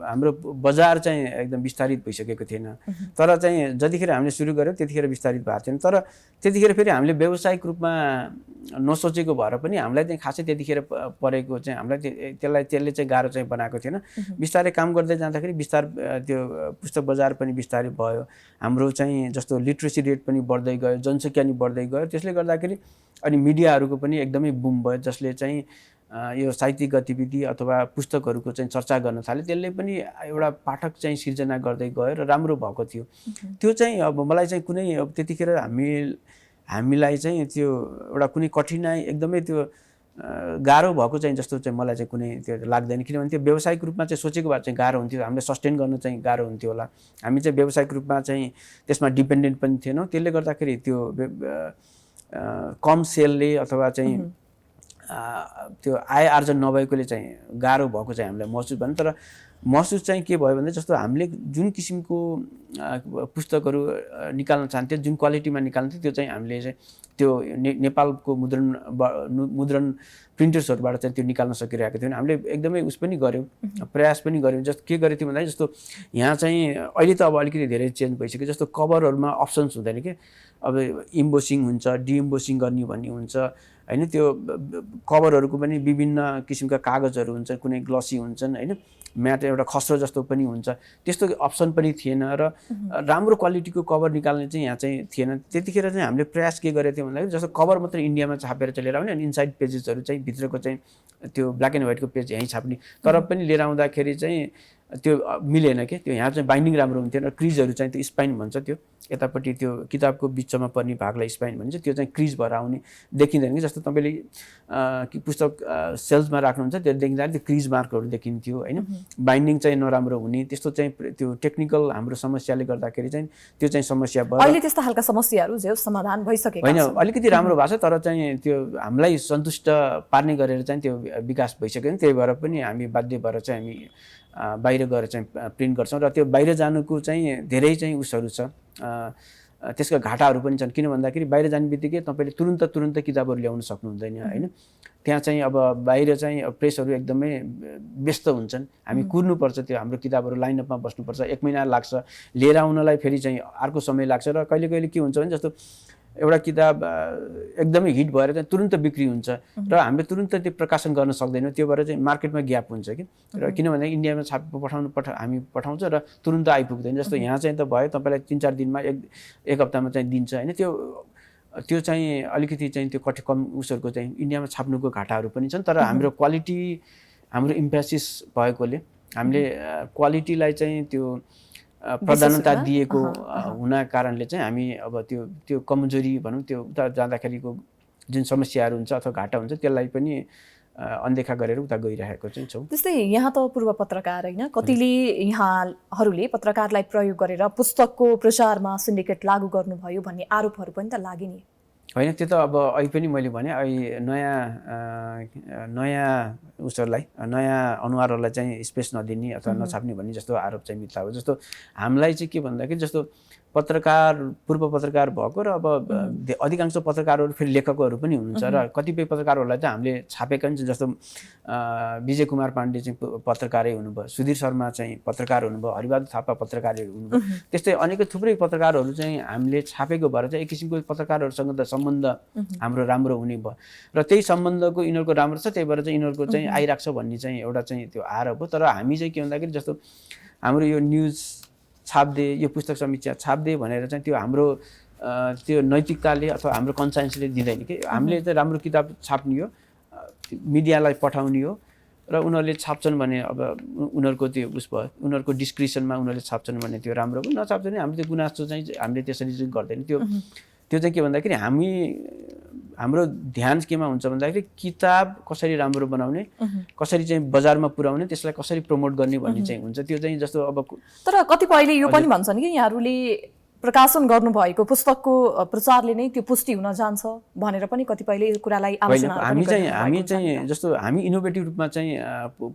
हाम्रो बजार चाहिँ एकदम विस्तारित भइसकेको थिएन। तर चाहिँ जतिखेर हामीले सुरु गऱ्यौँ त्यतिखेर विस्तारित भएको थिएन। तर त्यतिखेर फेरि हामीले व्यावसायिक रूपमा नसोचेको भएर पनि हामीलाई चाहिँ खासै त्यतिखेर परेको चाहिँ हामीलाई त्यसले चाहिँ गाह्रो चाहिँ बनाएको थिएन। बिस्तारै काम गर्दै जाँदाखेरि त्यो पुस्तक बजार पनि बिस्तारै भयो। हाम्रो चाहिँ जस्तो लिट्रेसी रेट पनि बढ्दै गयो, जनसङ्ख्या नि बढ्दै गयो। त्यसले गर्दाखेरि अनि मिडियाहरूको पनि एकदमै बुम भयो, जसले चाहिँ यो साहित्यिक गतिविधि अथवा पुस्तकहरूको चाहिँ चर्चा गर्न थाले, त्यसले पनि एउटा पाठक चाहिँ सिर्जना गर्दै गयो र राम्रो भएको थियो। त्यो चाहिँ अब मलाई चाहिँ कुनै अब त्यतिखेर हामीलाई चाहिँ त्यो एउटा कुनै कठिनाइ एकदमै त्यो गाह्रो भएको चाहिँ जस्तो चाहिँ मलाई चाहिँ कुनै त्यो लाग्दैन, किनभने त्यो व्यावसायिक रूपमा चाहिँ सोचेको भए चाहिँ गाह्रो हुन्थ्यो, हामीले सस्टेन गर्न चाहिँ गाह्रो हुन्थ्यो होला। हामी चाहिँ व्यावसायिक रूपमा चाहिँ त्यसमा डिपेन्डेन्ट पनि थिएनौँ, त्यसले गर्दाखेरि त्यो कम सेलले अथवा चाहिँ त्यो आय आर्जन नभएकोले चाहिँ गाह्रो भएको चाहिँ हामीलाई महसुस भयो। तर महसुस चाहिँ के भयो भने जस्तो हामीले जुन किसिमको पुस्तकहरू निकाल्न चाहन्थ्यो, जुन क्वालिटीमा निकाल्थ्यो, त्यो चाहिँ हामीले चाहिँ त्यो नेपालको मुद्रण प्रिन्टर्सहरूबाट चाहिँ त्यो निकाल्न सकिरहेको थियौँ। हामीले एकदमै उस पनि गऱ्यौँ, प्रयास पनि गऱ्यौँ। जस्तो के गरेको थियो भन्दाखेरि जस्तो यहाँ चाहिँ अहिले त अब अलिकति धेरै चेन्ज भइसक्यो, जस्तो कभरहरूमा अप्सन्स हुँदैन कि, अब इम्बोसिङ हुन्छ, डिइम्बोसिङ गर्ने भन्ने हुन्छ होइन। त्यो कभरहरूको पनि विभिन्न किसिमका कागजहरू हुन्छ, कुनै ग्लसी हुन्छन् होइन, म्याट एउटा खस्रो जस्तो पनि हुन्छ, त्यस्तो अप्सन पनि थिएन र राम्रो क्वालिटीको कभर निकाल्ने चाहिँ यहाँ चाहिँ थिएन। त्यतिखेर चाहिँ हामीले प्रयास के गरेको थियौँ भन्दाखेरि जस्तो कभर मात्र इन्डियामा छापेर चाहिँ लिएर आउने अनि इनसाइड पेजेसहरू चाहिँ भित्रको चाहिँ त्यो ब्ल्याक एन्ड व्हाइटको पेज यहीँ छाप्ने, तर पनि लिएर आउँदाखेरि चाहिँ त्यो मिलेन कि, त्यो यहाँ चाहिँ बाइन्डिङ राम्रो हुन्थ्यो र क्रिजहरू चाहिँ त्यो स्पाइन भन्छ, त्यो यतापट्टि त्यो किताबको बिचमा पर्ने भागलाई स्पाइन भन्छ, त्यो चाहिँ क्रिज भएर आउने देखिँदैन कि। जस्तो तपाईँले पुस्तक सेल्समा राख्नुहुन्छ त्यो देखिँदाखेरि त्यो क्रिज मार्कहरू देखिन्थ्यो होइन, बाइन्डिङ चाहिँ नराम्रो हुने, त्यस्तो चाहिँ त्यो टेक्निकल हाम्रो समस्याले गर्दाखेरि चाहिँ त्यो चाहिँ समस्या भयो। अहिले त्यस्ता खालका समस्याहरू जो समाधान भइसकेको होइन, अलिकति राम्रो भएको छ, तर चाहिँ त्यो हामीलाई सन्तुष्ट पार्ने गरेर चाहिँ त्यो विकास भइसक्यो नि। त्यही भएर पनि हामी बाध्य भएर चाहिँ हामी बाहिर गएर चाहिँ प्रिन्ट गर्छौँ र त्यो बाहिर जानुको चाहिँ धेरै चाहिँ उसहरू छ, त्यसका घाटाहरू पनि छन्। किन भन्दाखेरि बाहिर जाने बित्तिकै तपाईँले तुरुन्त किताबहरू ल्याउन सक्नुहुँदैन होइन। त्यहाँ चाहिँ अब बाहिर चाहिँ प्रेसहरू एकदमै व्यस्त हुन्छन्, हामी कुर्नुपर्छ, त्यो हाम्रो किताबहरू लाइनअपमा बस्नुपर्छ, 1 महिना लाग्छ लिएर आउनलाई, फेरि चाहिँ अर्को समय लाग्छ। र कहिले कहिले के हुन्छ भने जस्तो एउटा किताब एकदमै हिट भएर चाहिँ तुरुन्त बिक्री हुन्छ र हामीले तुरुन्त त्यो प्रकाशन गर्न सक्दैनौँ, त्यो भएर चाहिँ मार्केटमा ग्याप हुन्छ कि। र किनभने इन्डियामा हामी पठाउँछ र तुरुन्त आइपुग्दैन। जस्तो यहाँ चाहिँ त भयो तपाईँलाई 3-4 दिनमा एक हप्तामा चाहिँ दिन्छ होइन। त्यो चाहिँ अलिकति चाहिँ त्यो कम उसहरूको चाहिँ इन्डियामा छाप्नुको घाटाहरू पनि छन्। तर हाम्रो क्वालिटी, हाम्रो इम्फेसिस भएकोले हामीले क्वालिटीलाई चाहिँ त्यो प्रधानता दिएको हुना कारणले चाहिँ हामी अब त्यो कमजोरी भनौँ, त्यो उता जाँदाखेरिको जुन समस्याहरू हुन्छ अथवा घाटा हुन्छ त्यसलाई पनि अनदेखा गरेर उता गइरहेको चाहिँ छौँ। त्यस्तै यहाँ त पूर्व पत्रकार होइन, कतिले यहाँहरूले पत्रकारलाई प्रयोग गरेर पुस्तकको प्रचारमा सिन्डिकेट लागू गर्नुभयो भन्ने आरोपहरू पनि त लागे नि। होइन, त्यो त अब अहिले पनि मैले भने अहिले नयाँ उसहरूलाई, नयाँ अनुहारहरूलाई चाहिँ स्पेस नदिने अथवा नछाप्ने भन्ने जस्तो आरोप चाहिँ मिथ्या हो। जस्तो हामीलाई चाहिँ के भन्दाखेरि जस्तो पूर्व पत्रकार भएको र अब अधिकांश पत्रकारहरू फेरि लेखकहरू पनि हुनुहुन्छ र कतिपय पत्रकारहरूलाई चाहिँ हामीले छापेका पनि छन्। जस्तो विजय कुमार पाण्डे चाहिँ पत्रकारै हुनुभयो, सुधीर शर्मा चाहिँ पत्रकार हुनुभयो, हरिबहादुर थापा पत्रकारहरू हुनुभयो, त्यस्तै अनेक थुप्रै पत्रकारहरू चाहिँ हामीले छापेको भएर चाहिँ एक किसिमको पत्रकारहरूसँग त सम्बन्ध हाम्रो राम्रो हुने भयो र त्यही सम्बन्धको यिनीहरूको राम्रो छ, त्यही भएर चाहिँ यिनीहरूको चाहिँ आइरहेको छ भन्ने चाहिँ एउटा चाहिँ त्यो आरोप हो। तर हामी चाहिँ के भन्दाखेरि जस्तो हाम्रो यो न्युज छाप्दे, यो पुस्तक समीक्षा छाप्दे भनेर चाहिँ त्यो हाम्रो त्यो नैतिकताले अथवा हाम्रो कन्साइन्सले दिँदैन कि। हामीले चाहिँ राम्रो किताब छाप्ने हो, मिडियालाई पठाउने हो र उनीहरूले छाप्छन् भने अब उनीहरूको त्यो उस भयो, उनीहरूको डिस्क्रिप्सनमा उनीहरूले छाप्छन् भने त्यो राम्रो हो, नछाप्छ भने हामीले त्यो गुनासो चाहिँ हामीले त्यसरी चाहिँ गर्दैन। त्यो चाहिँ के भन्दाखेरि हाम्रो ध्यान केमा हुन्छ भन्दाखेरि किताब कसरी राम्रो बनाउने, कसरी चाहिँ बजारमा पुर्याउने, त्यसलाई कसरी प्रमोट गर्ने भन्ने चाहिँ हुन्छ। त्यो चाहिँ जस्तो अब तर कतिपयले यो पनि भन्छन् कि यहाँहरूले प्रकाशन गर्नुभएको पुस्तकको प्रचारले नै त्यो पुष्टि हुन जान्छ भनेर पनि कतिपयले यो कुरालाई आलोचना गर्ने। हामी चाहिँ जस्तो हामी इनोभेटिभ रूपमा चाहिँ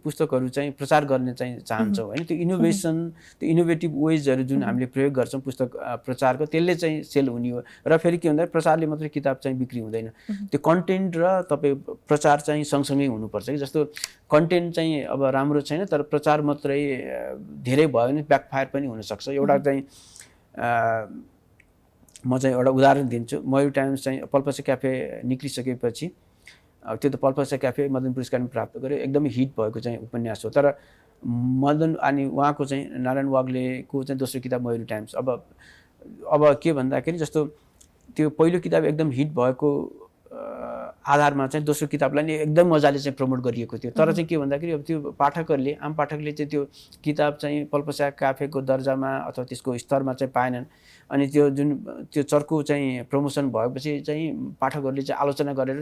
पुस्तकहरू चाहिँ प्रचार गर्ने चाहिँ चाहन्छौँ होइन। त्यो इनोभेसन, त्यो इनोभेटिभ वेजहरू जुन हामीले प्रयोग गर्छौँ पुस्तक प्रचारको, त्यसले चाहिँ सेल हुने हो। र फेरि के भन्दा प्रचारले मात्रै किताब चाहिँ बिक्री हुँदैन, त्यो कन्टेन्ट र तपाईँ प्रचार चाहिँ सँगसँगै हुनुपर्छ कि। जस्तो कन्टेन्ट चाहिँ अब राम्रो छैन तर प्रचार मात्रै धेरै भयो भने ब्याकफायर पनि हुनसक्छ। एउटा चाहिँ म चाहिँ एउटा उदाहरण दिन्छु। मयूर टाइम्स चाहिँ पल्पसा क्याफे निक्लिसकेपछि त्यो त पल्पसा क्याफे मदन पुरस्कार पनि प्राप्त गर्यो, एकदमै हिट भएको चाहिँ उपन्यास हो। तर मदन अनि उहाँको चाहिँ नारायण वाग्लेको चाहिँ दोस्रो किताब मयूर टाइम्स, अब के भन्दाखेरि जस्तो त्यो पहिलो किताब एकदम हिट भएको आधारमा चाहिँ दोस्रो किताबलाई नि एकदम मजाले चाहिँ प्रमोट गरिएको थियो। तर चाहिँ के भन्दाखेरि अब त्यो पाठकहरूले आम पाठकले चाहिँ त्यो किताब चाहिँ पल्पसा काफेको दर्जामा अथवा त्यसको स्तरमा चाहिँ पाएनन्। अनि त्यो चर्को चाहिँ प्रमोसन भएपछि चाहिँ पाठकहरूले चाहिँ आलोचना गरेर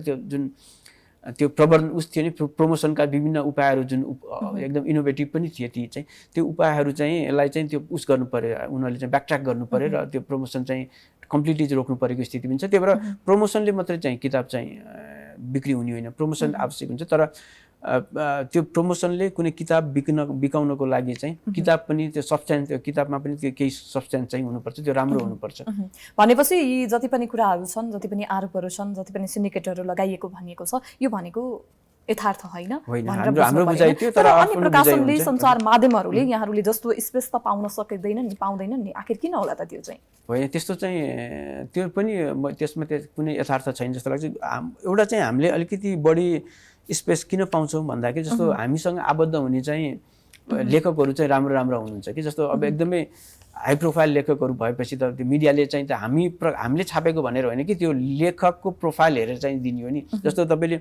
त्यो प्रवर्धन थियो नि प्रमोसनका विभिन्न उपायहरू जुन एकदम इनोभेटिभ पनि थिए ती चाहिँ त्यो उपायहरू चाहिँ यसलाई चाहिँ त्यो गर्नु पर्यो, उनीहरूले चाहिँ ब्याकट्र्याक गर्नु पर्यो र त्यो प्रमोसन चाहिँ कम्प्लिटली रोक्नु परेको स्थिति पनि छ। त्यही भएर प्रमोसनले मात्रै चाहिँ किताब चाहिँ बिक्री हुने होइन, प्रमोसन आवश्यक हुन्छ। तर त्यो प्रमोसनले कुनै किताब बिकाउनको लागि चाहिँ किताब पनि त्यो सब्सटेन्स, त्यो किताबमा पनि त्यो केही सब्सटेन्स चाहिँ हुनुपर्छ, त्यो राम्रो हुनुपर्छ। भनेपछि यी जति पनि कुराहरू छन्, जति पनि आरोपहरू छन्, जति पनि सिन्डिकेटहरू लगाइएको भनिएको छ, यो भनेको यथार्थ होइन। हाम्रो बुझाइ थियो। तर अन्य प्रकाशनले, सञ्चार माध्यमहरूले यहाँहरूले जस्तो स्पेस त पाउन सकिँदैनन् नि, पाउँदैनन् नि, आखिर किन होला त त्यो चाहिँ? होइन, त्यस्तो चाहिँ त्यो पनि त्यसमा कुनै यथार्थ छैन जस्तो लाग्छ। एउटा चाहिँ हामीले अलिकति बढी स्पेस किन पाउँछौँ भन्दाखेरि जस्तो हामीसँग आबद्ध हुने चाहिँ लेखकहरू चाहिँ राम्रो हुनुहुन्छ कि। जस्तो अब एकदमै हाई प्रोफाइल लेखकहरू भएपछि त त्यो मिडियाले चाहिँ त हामीले छापेको भनेर होइन कि त्यो लेखकको प्रोफाइल हेरेर चाहिँ दिने हो नि। जस्तो तपाईँले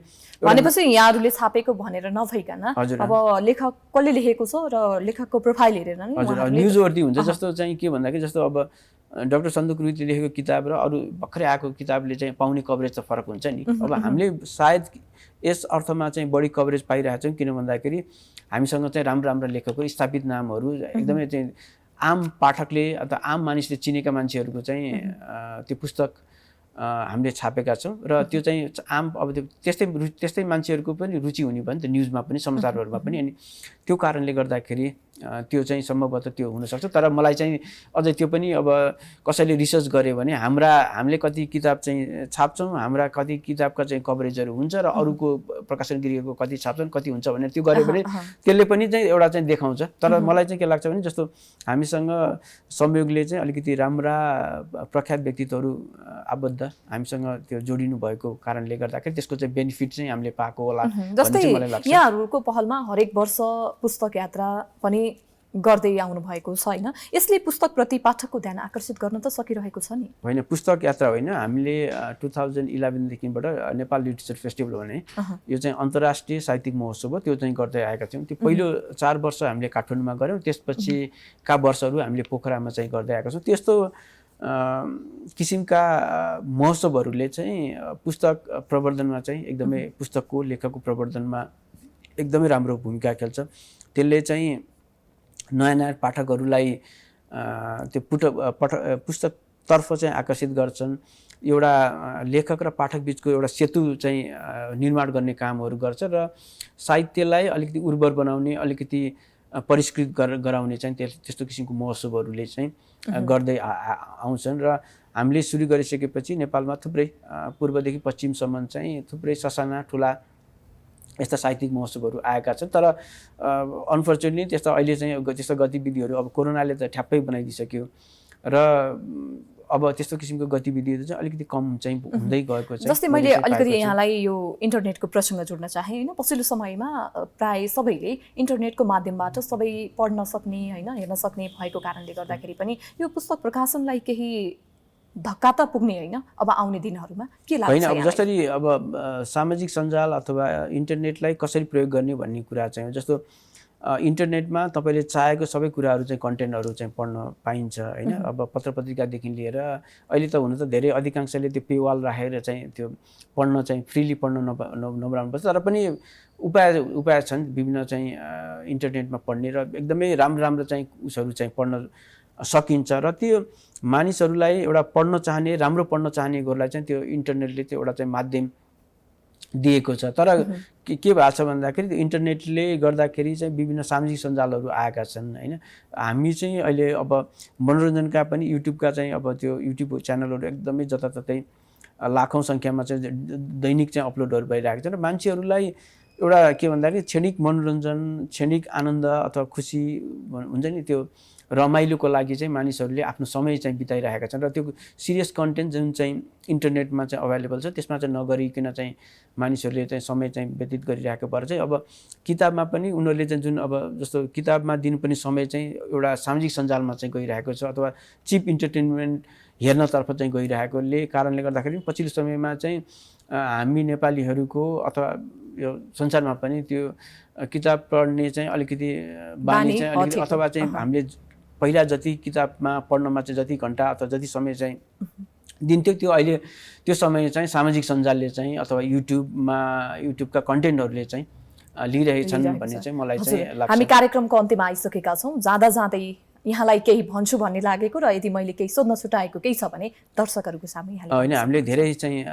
भनेपछि यहाँहरूले छापेको भनेर नभइकन अब लेखक कसले लेखेको छ र लेखकको प्रोफाइल हेरेर नै न्युजवर्दी हुन्छ। जस्तो चाहिँ के भन्दाखेरि जस्तो अब डाक्टर सन्दुक रुईले लेखेको किताब र अरू भर्खरै आएको किताबले चाहिँ पाउने कभरेज त फरक हुन्छ नि। अब हामीले सायद यस अर्थमा चाहिँ बढी कभरेज पाइरहेको छौँ किन भन्दाखेरि हामीसँग चाहिँ राम्रो लेखकहरू, स्थापित नामहरू, एकदमै चाहिँ आम पाठकले अथवा आम मानिसले चिनेका मान्छेहरूको चाहिँ त्यो पुस्तक हामीले छापेका छौँ र त्यो चाहिँ आम अब त्यस्तै मान्छेहरूको पनि रुचि हुने भयो नि त न्युजमा पनि, समाचारहरूमा पनि। अनि त्यो कारणले गर्दाखेरि त्यो चाहिँ सम्भवतः त्यो हुनसक्छ। तर मलाई चाहिँ अझै त्यो पनि अब कसैले रिसर्च गर्यो भने हामीले कति किताब चाहिँ छाप्छौँ, हाम्रा कति किताबका चाहिँ कभरेजहरू हुन्छ र अरूको प्रकाशन गृहको कति छाप्छन्, कति हुन्छ भनेर त्यो गर्यो भने त्यसले पनि चाहिँ एउटा चाहिँ देखाउँछ। तर मलाई चाहिँ के लाग्छ भने जस्तो हामीसँग संयोगले चाहिँ अलिकति राम्रा प्रख्यात व्यक्तित्वहरू आबद्ध हामीसँग त्यो जोडिनु भएको कारणले गर्दाखेरि त्यसको चाहिँ बेनिफिट चाहिँ हामीले पाएको होला जस्तै यहाँहरूको पहलमा हरेक वर्ष पुस्तक यात्रा पनि गर्दै आउनु भएको छ होइन। यसले पुस्तकप्रति पाठकको ध्यान आकर्षित गर्न त सकिरहेको छ नि? होइन, पुस्तक यात्रा होइन, हामीले 2011 देखिबाट नेपाल लिटरेचर फेस्टिभल भने यो चाहिँ अन्तर्राष्ट्रिय साहित्यिक महोत्सव हो, त्यो चाहिँ गर्दै आएका थियौँ। त्यो पहिलो 4 वर्ष हामीले काठमाडौँमा गऱ्यौँ, त्यसपछिका वर्षहरू हामीले पोखरामा चाहिँ गर्दै आएका छौँ। त्यस्तो किसिमका महोत्सवहरूले चाहिँ पुस्तक प्रवर्धनमा चाहिँ एकदमै पुस्तकको लेखकको प्रवर्धनमा एकदमै राम्रो भूमिका खेल्छ। त्यसले चाहिँ नयाँ पाठकहरूलाई त्यो पुस्तकतर्फ चाहिँ आकर्षित गर्छन्। एउटा लेखक र पाठक बिचको एउटा सेतु चाहिँ निर्माण गर्ने कामहरू गर्छ र साहित्यलाई अलिकति उर्वर बनाउने, अलिकति परिष्कृत गराउने चाहिँ त्यस्तो किसिमको महोत्सवहरूले चाहिँ गर्दै आउँछन्। र हामीले सुरु गरिसकेपछि नेपालमा थुप्रै पूर्वदेखि पश्चिमसम्म चाहिँ थुप्रै ससाना ठुला यस्ता साहित्यिक महोत्सवहरू आएका छन्। तर अनफर्चुनेटली त्यस्तो अहिले चाहिँ त्यस्तो गतिविधिहरू अब कोरोनाले त ठ्याप्पै बनाइदिइसक्यो र अब त्यस्तो किसिमको गतिविधिहरू चाहिँ अलिकति कम चाहिँ हुँदै गएको छ। जस्तै मैले अलिकति यहाँलाई यो इन्टरनेटको प्रसङ्ग जोड्न चाहेँ होइन। पछिल्लो समयमा प्राय सबैले इन्टरनेटको माध्यमबाट सबै पढ्न सक्ने होइन, हेर्न सक्ने भएको कारणले गर्दाखेरि पनि यो पुस्तक प्रकाशनलाई केही धक्का त पुग्ने होइन अब आउने दिनहरूमा? के लाग्छ? होइन, अब जसरी अब सामाजिक सञ्जाल अथवा इन्टरनेटलाई कसरी प्रयोग गर्ने भन्ने कुरा चाहिँ जस्तो इन्टरनेटमा तपाईँले चाहेको सबै कुराहरू चाहिँ कन्टेन्टहरू चाहिँ पढ्न पाइन्छ होइन। अब पत्र पत्रिकादेखि लिएर अहिले त हुन त धेरै अधिकांशले त्यो पेवाल राखेर चाहिँ त्यो पढ्न चाहिँ फ्रीली पढ्न नबनाउनुपर्छ। तर पनि उपाय छन् विभिन्न चाहिँ इन्टरनेटमा पढ्ने र एकदमै राम्रो चाहिँ उसहरू चाहिँ पढ्न सकिन्छ। र त्यो मानिसहरूलाई एउटा पढ्न चाहने, राम्रो पढ्न चाहनेहरूलाई चाहिँ त्यो इन्टरनेटले त्यो एउटा चाहिँ माध्यम दिएको छ। तर के भएको छ भन्दाखेरि त्यो इन्टरनेटले गर्दाखेरि चाहिँ विभिन्न सामाजिक सञ्जालहरू आएका छन् होइन। हामी चाहिँ अहिले अब मनोरञ्जनका पनि युट्युबका चाहिँ अब त्यो युट्युब च्यानलहरू एकदमै जताततै लाखौँ सङ्ख्यामा चाहिँ दैनिक चाहिँ अपलोडहरू भइरहेको छ र मान्छेहरूलाई एउटा के भन्दाखेरि क्षणिक मनोरञ्जन, क्षणिक आनन्द अथवा खुसी हुन्छ नि, त्यो रमाइलोको लागि चाहिँ मानिसहरूले आफ्नो समय चाहिँ बिताइरहेका छन्। र त्यो सिरियस कन्टेन्ट जुन चाहिँ इन्टरनेटमा चाहिँ अभाइलेबल छ त्यसमा चाहिँ नगरिकन चाहिँ मानिसहरूले चाहिँ समय चाहिँ व्यतीत गरिरहेको भएर चाहिँ अब किताबमा पनि उनीहरूले चाहिँ जुन अब जस्तो किताबमा दिनुपर्ने समय चाहिँ एउटा सामाजिक सञ्जालमा चाहिँ गइरहेको छ अथवा चिप इन्टरटेनमेन्ट हेर्नतर्फ चाहिँ गइरहेकोले कारणले गर्दाखेरि पछिल्लो समयमा चाहिँ हामी नेपालीहरूको अथवा यो संसारमा पनि त्यो किताब पढ्ने चाहिँ अलिकति बानी चाहिँ अलिकति अथवा चाहिँ हामीले पहिला जति किताबमा पढ्नमा चाहिँ जति घन्टा अथवा जति समय चाहिँ दिन्थ्यो त्यो अहिले त्यो समय चाहिँ सामाजिक सञ्जालले चाहिँ अथवा युट्युबका कन्टेन्टहरूले चाहिँ लिइरहेछन् भन्ने चाहिँ मलाई चाहिँ लाग्छ। हामी कार्यक्रमको अन्त्यमा आइसकेका छौँ। जाँदा जाँदै यहाँलाई केही भन्छु भन्ने लागेको र यदि मैले केही सोध्न छुटाएको केही छ भने दर्शकहरूको सामु होइन, हामीले धेरै चाहिँ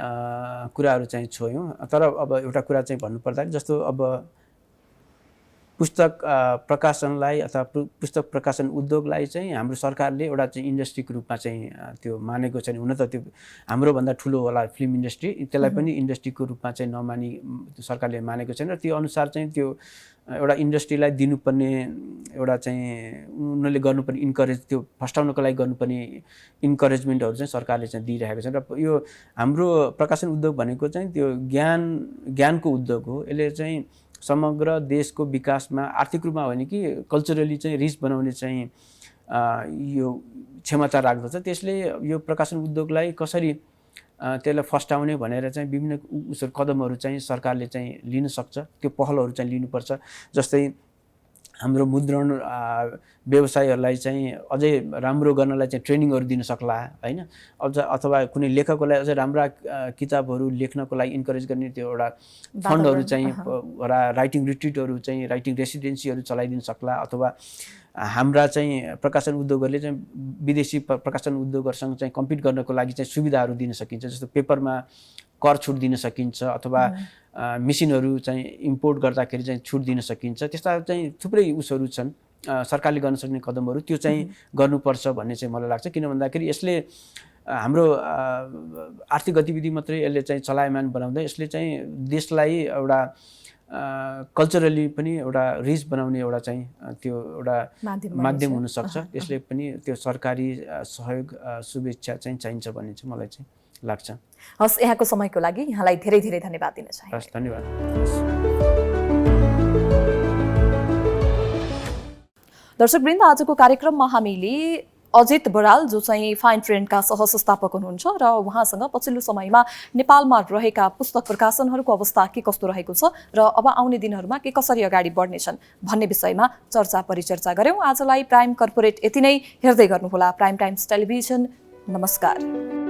कुराहरू चाहिँ छोयौँ। तर अब एउटा कुरा चाहिँ भन्नुपर्दा जस्तो अब पुस्तक प्रकाशनलाई अथवा पुस्तक प्रकाशन उद्योगलाई चाहिँ हाम्रो सरकारले एउटा चाहिँ इन्डस्ट्रीको रूपमा चाहिँ त्यो मानेको छैन। हुन त त्यो हाम्रोभन्दा ठुलो होला फिल्म इन्डस्ट्री, त्यसलाई पनि इन्डस्ट्रीको रूपमा चाहिँ नमानी सरकारले मानेको छैन र त्यो अनुसार चाहिँ त्यो एउटा इन्डस्ट्रीलाई दिनुपर्ने एउटा चाहिँ उनीहरूले गर्नुपर्ने इन्करेज, त्यो फस्टाउनको लागि गर्नुपर्ने इन्करेजमेन्टहरू चाहिँ सरकारले चाहिँ दिइरहेको छ। र यो हाम्रो प्रकाशन उद्योग भनेको चाहिँ त्यो ज्ञानको उद्योग हो। यसले चाहिँ समग्र देशको विकासमा आर्थिक रूपमा हो भने कि कल्चरली चाहिँ रिच बनाउने चाहिँ यो क्षमता राख्दछ। त्यसले यो प्रकाशन उद्योगलाई कसरी त्यसलाई फस्टाउने भनेर चाहिँ विभिन्न कदमहरू चाहिँ सरकारले चाहिँ लिन सक्छ, त्यो पहलहरू चाहिँ लिनुपर्छ। जस्तै हाम्रो मुद्रण व्यवसायहरूलाई चाहिँ अझै राम्रो गर्नलाई चाहिँ ट्रेनिङहरू दिन सक्ला हैन, अथवा कुनै लेखकलाई अझै राम्रा किताबहरू लेख्नको लागि इन्करेज गर्ने त्यो एउटा फन्डहरू चाहिँ राइटिङ रिट्रिटहरू चाहिँ राइटिङ रेसिडेन्सीहरू चलाइदिन सक्ला। अथवा हाम्रा चाहिँ प्रकाशन उद्योगहरूले चाहिँ विदेशी प्रकाशन उद्योगहरूसँग चाहिँ कम्पिट गर्नको लागि चाहिँ सुविधाहरू दिन सकिन्छ। जस्तो पेपरमा कर छुट दिन सकिन्छ अथवा मेसिनहरू चाहिँ इम्पोर्ट गर्दाखेरि चाहिँ छुट दिन सकिन्छ। त्यस्ता चाहिँ थुप्रै उसहरू छन् सरकारले गर्न सक्ने कदमहरू, त्यो चाहिँ गर्नुपर्छ भन्ने चाहिँ मलाई लाग्छ। किन भन्दाखेरि यसले हाम्रो आर्थिक गतिविधि मात्रै यसले चाहिँ चलायमान बनाउँदै यसले चाहिँ देशलाई एउटा कल्चरली पनि एउटा रिच बनाउने एउटा चाहिँ त्यो एउटा माध्यम हुनसक्छ। यसले पनि त्यो सरकारी सहयोग शुभेच्छा चाहिँ चाहिन्छ भन्ने चाहिँ मलाई चाहिँ लाग्छ। हस्, यहाँको समयको लागि यहाँलाई धेरै धेरै धन्यवाद दिन चाहन्छु। हस्, धन्यवाद। दर्शकवृन्द, आजको कार्यक्रममा हामीले अजित बराल जो चाहिँ फाइन फ्रेन्डका सहसंस्थापक हुनुहुन्छ र उहाँसँग पछिल्लो समयमा नेपालमा रहेका पुस्तक प्रकाशनहरूको अवस्था के कस्तो रहेको छ र अब आउने दिनहरूमा के कसरी अगाडि बढ्नेछन् भन्ने विषयमा चर्चा परिचर्चा गर्यौं। आजलाई प्राइम कर्पोरेट यति नै। हेर्दै गर्नुहोला प्राइम टाइम्स टेलिभिजन। नमस्कार।